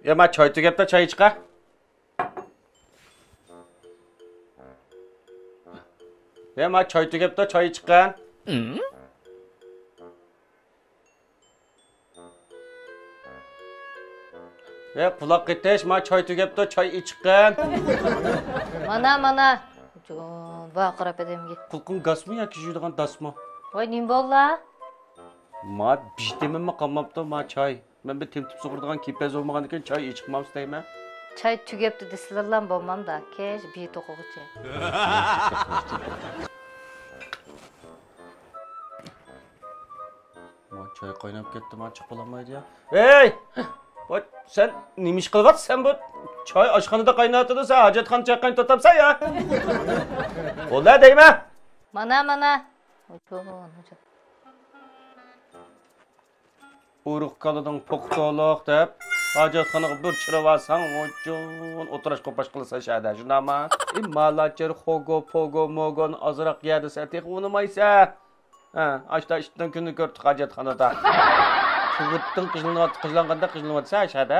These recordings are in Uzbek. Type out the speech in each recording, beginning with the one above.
Ya ma choy tugabda choy ichqa. Ya ma choy tugabda choy ichqan. Ya quloq ketish ma choy tugabda choy ichqan. Mana. Jon, baqirib edemge. Qulqin gasmı yoki juydigan dasmı? Voy, nim bolla? Ma bishtimimmi qolmabdi ma choy. Men bir temtib sug'urdigan kepaz bo'lmagan ekan choy ichqmamiz deyman. Çay tügepti desilirlan bolmam da. Keş, bir tokuğucu. Ma choy qaynab ketdi, ma chiqib olamaydi ya. Hey! Bak sen nimish qilyapsan bu? Choy oshxonada qaynatadi, sen hojatxona choy qaynatyapsan ya. Qo'la deyman. Mana. Jon. Uruq qaladan poqtoloq deb hojatxonaga bir chirib olsang, o'jon o'tirash qo'pash qilsa shada, shundami? Malacher pogo mogon azroq yedi satih unumaysa. Ha, ashta ishdan kunni ko'rdik hojatxonada. Çuğutdun qizlanğanda shada.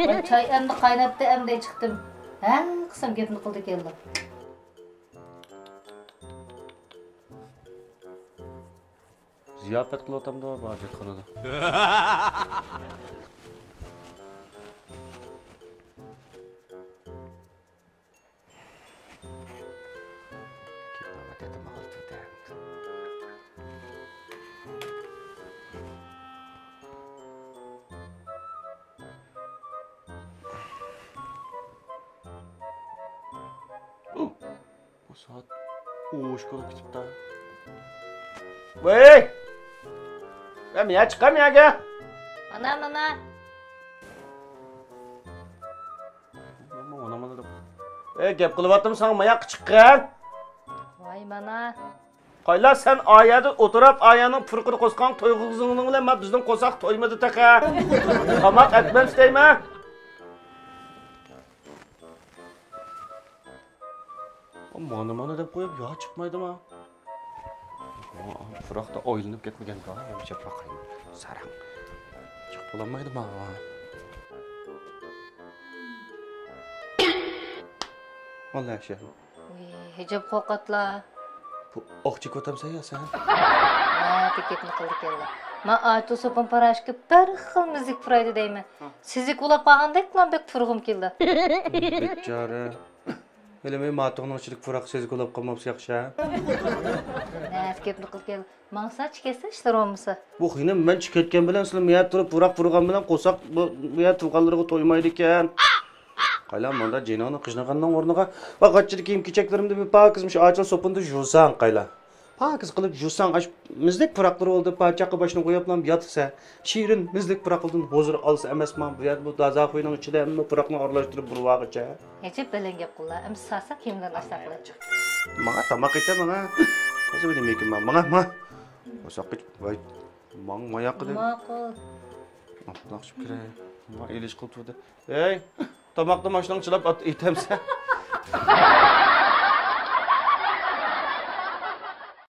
Ben çay endi qaynatdı, endi chiqdim. Ha, qisam gapni qildi keldi. Ziyafat qilyapamda hojatxonada. Bu saat uğuş kolup gitip da. Vay! Ben ya çıkam ya gel. Mana. Ona gap qılıvattım sana mayak çıqqan. Vay mana. Qayla sen ayada oturab ayanın pırqını qosqan toyğızının bilen ma bizden qosaq toymadı taqa. Tamaq etmem isteyme. Mana deb qo'yib yo chiqmaydi ma. Fıraqda oylanib ketmagan da, bir chap baqayım. Sarang. Chiqib bo'lmaydi ma. Vallahi şey. Hijab qo'qatla. Bu oqchi ko'tamsan ya sen. Ha, tiketni qildi keldi. Ma aytu sopon parashki bir xil müzik puraydi deyman. Sizik ulab qolgandek bilan bek purg'im keldi. Bechora. Hele men matoqning ichilik furaq sizik ulab qolmabsa yaxshi. Ne tiketni qilib keldi. Mangsa chikesa ishlar olmasa. Bu xinim men chiketgan bilan sizlar miyat turib furaq furgan bilan qo'saq bu miyat turganlarga to'ymaydi ekan. Qaylan manda jenoni qijnagandan o'rniga vaqatchilik kiyim-kechaklarımda bir pakizmiş ağacın sopunda jursan qaylan. Pakiz qilib jursan aş mizlik puraqlar oldu, pachaqa başını qo'yib lam yotsa, shirin mizlik puraqlardan hozir olsa emasman, bu yer bu daza qo'yning ichida hamma puraqni aralashtirib burvag'icha. Hechib bilan gap qillar. Ems sasa kimdan asaqlaychi. Maga tamaq etaman ha. Qo'sa bilan mekin ma. O'saqich voy mayaq qilib. Ma'qul. Yaxshi kiray. Ma elish qilib turdi. Ey, tamoqni mashinang chilab etamsa.